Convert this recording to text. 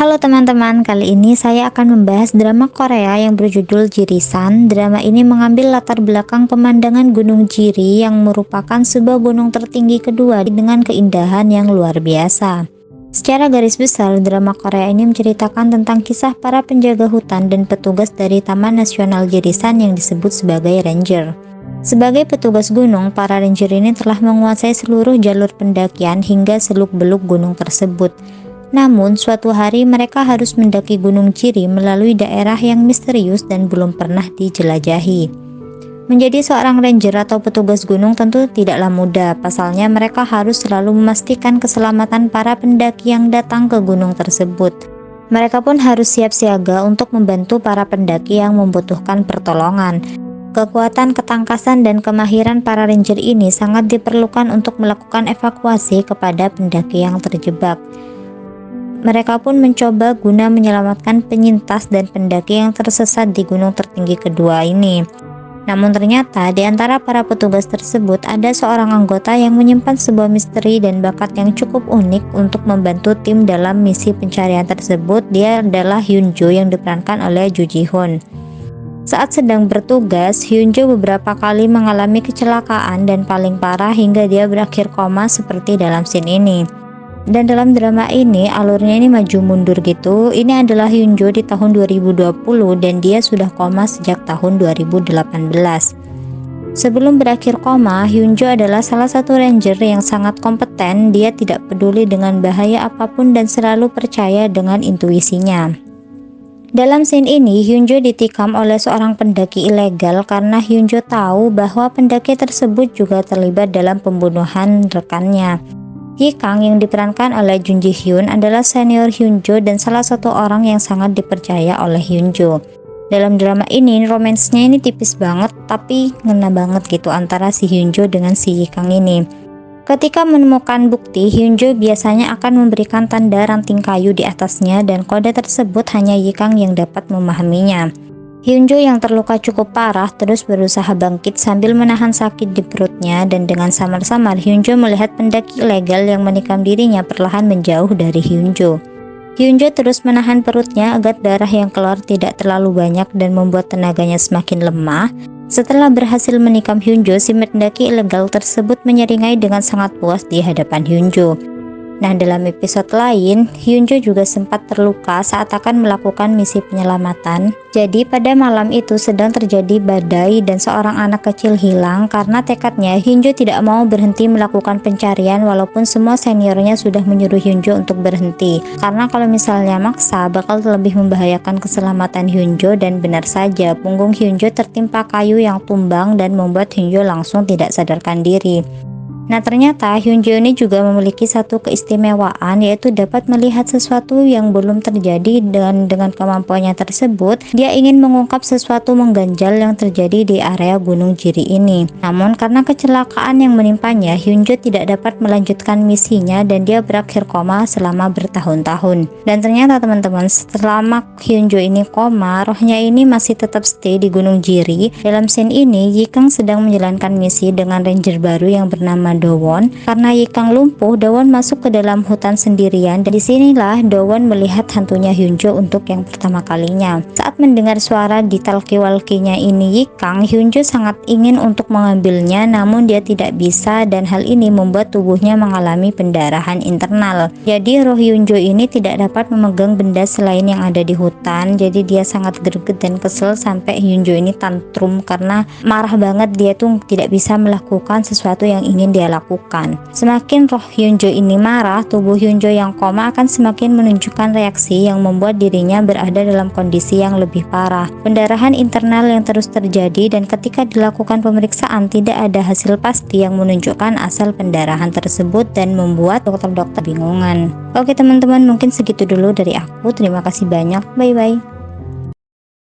Halo teman-teman, kali ini saya akan membahas drama Korea yang berjudul Jirisan. Drama ini mengambil latar belakang pemandangan Gunung Jiri yang merupakan sebuah gunung tertinggi kedua dengan keindahan yang luar biasa. Secara garis besar, drama Korea ini menceritakan tentang kisah para penjaga hutan dan petugas dari Taman Nasional Jirisan yang disebut sebagai ranger. Sebagai petugas gunung, para ranger ini telah menguasai seluruh jalur pendakian hingga seluk-beluk gunung tersebut. Namun, suatu hari mereka harus mendaki Gunung Jiri melalui daerah yang misterius dan belum pernah dijelajahi. Menjadi seorang ranger atau petugas gunung tentu tidaklah mudah, pasalnya mereka harus selalu memastikan keselamatan para pendaki yang datang ke gunung tersebut. Mereka pun harus siap siaga untuk membantu para pendaki yang membutuhkan pertolongan. Kekuatan, ketangkasan, dan kemahiran para ranger ini sangat diperlukan untuk melakukan evakuasi kepada pendaki yang terjebak. Mereka pun mencoba guna menyelamatkan penyintas dan pendaki yang tersesat di gunung tertinggi kedua ini. Namun ternyata di antara para petugas tersebut ada seorang anggota yang menyimpan sebuah misteri dan bakat yang cukup unik untuk membantu tim dalam misi pencarian tersebut. Dia adalah Hyunjo yang diperankan oleh Ju Ji-hoon. Saat sedang bertugas, Hyunjo beberapa kali mengalami kecelakaan dan paling parah hingga dia berakhir koma seperti dalam scene ini. Dan dalam drama ini alurnya ini maju mundur gitu. Ini adalah Hyunjo di tahun 2020 dan dia sudah koma sejak tahun 2018. Sebelum berakhir koma, Hyunjo adalah salah satu ranger yang sangat kompeten. Dia tidak peduli dengan bahaya apapun dan selalu percaya dengan intuisinya. Dalam scene ini, Hyunjo ditikam oleh seorang pendaki ilegal karena Hyunjo tahu bahwa pendaki tersebut juga terlibat dalam pembunuhan rekannya. Yi-kang yang diperankan oleh Jun Ji-hyun adalah senior Hyunjo dan salah satu orang yang sangat dipercaya oleh Hyunjo. Dalam drama ini, romansnya ini tipis banget tapi ngena banget gitu antara si Hyunjo dengan si Yi-kang ini. Ketika menemukan bukti, Hyunjo biasanya akan memberikan tanda ranting kayu di atasnya dan kode tersebut hanya Yi-kang yang dapat memahaminya. Hyunjo yang terluka cukup parah terus berusaha bangkit sambil menahan sakit di perutnya, dan dengan samar-samar Hyunjo melihat pendaki ilegal yang menikam dirinya perlahan menjauh dari Hyunjo. Hyunjo terus menahan perutnya agar darah yang keluar tidak terlalu banyak dan membuat tenaganya semakin lemah. Setelah berhasil menikam Hyunjo, si pendaki ilegal tersebut menyeringai dengan sangat puas di hadapan Hyunjo. Nah, dalam episode lain, Hyunjo juga sempat terluka saat akan melakukan misi penyelamatan. Jadi pada malam itu sedang terjadi badai dan seorang anak kecil hilang. Karena tekadnya, Hyunjo tidak mau berhenti melakukan pencarian walaupun semua seniornya sudah menyuruh Hyunjo untuk berhenti. Karena kalau misalnya maksa bakal lebih membahayakan keselamatan Hyunjo, dan benar saja punggung Hyunjo tertimpa kayu yang tumbang dan membuat Hyunjo langsung tidak sadarkan diri. Nah, ternyata Hyunjo ini juga memiliki satu keistimewaan, yaitu dapat melihat sesuatu yang belum terjadi, dan dengan kemampuannya tersebut dia ingin mengungkap sesuatu mengganjal yang terjadi di area Gunung Jiri ini. Namun karena kecelakaan yang menimpanya, Hyunjo tidak dapat melanjutkan misinya dan dia berakhir koma selama bertahun-tahun. Dan ternyata teman-teman, selama Hyunjo ini koma, rohnya ini masih tetap stay di Gunung Jiri. Dalam scene ini, Yi-kang sedang menjalankan misi dengan ranger baru yang bernama Do-won. Karena Yi-kang lumpuh, Do-won masuk ke dalam hutan sendirian, dan disinilah Do-won melihat hantunya Hyunjo untuk yang pertama kalinya. Saat mendengar suara di talkie-walkie-nya ini Yi-kang, Hyunjo sangat ingin untuk mengambilnya, namun dia tidak bisa, dan hal ini membuat tubuhnya mengalami pendarahan internal. Jadi roh Hyunjo ini tidak dapat memegang benda selain yang ada di hutan. Jadi dia sangat greget dan kesel sampai Hyunjo ini tantrum karena marah banget. Dia tuh tidak bisa melakukan sesuatu yang ingin dia lakukan. Semakin roh Hyunjo ini marah, tubuh Hyunjo yang koma akan semakin menunjukkan reaksi yang membuat dirinya berada dalam kondisi yang lebih parah. Pendarahan internal yang terus terjadi, dan ketika dilakukan pemeriksaan tidak ada hasil pasti yang menunjukkan asal pendarahan tersebut dan membuat dokter-dokter bingungan. Oke teman-teman, mungkin segitu dulu dari aku. Terima kasih banyak. Bye bye.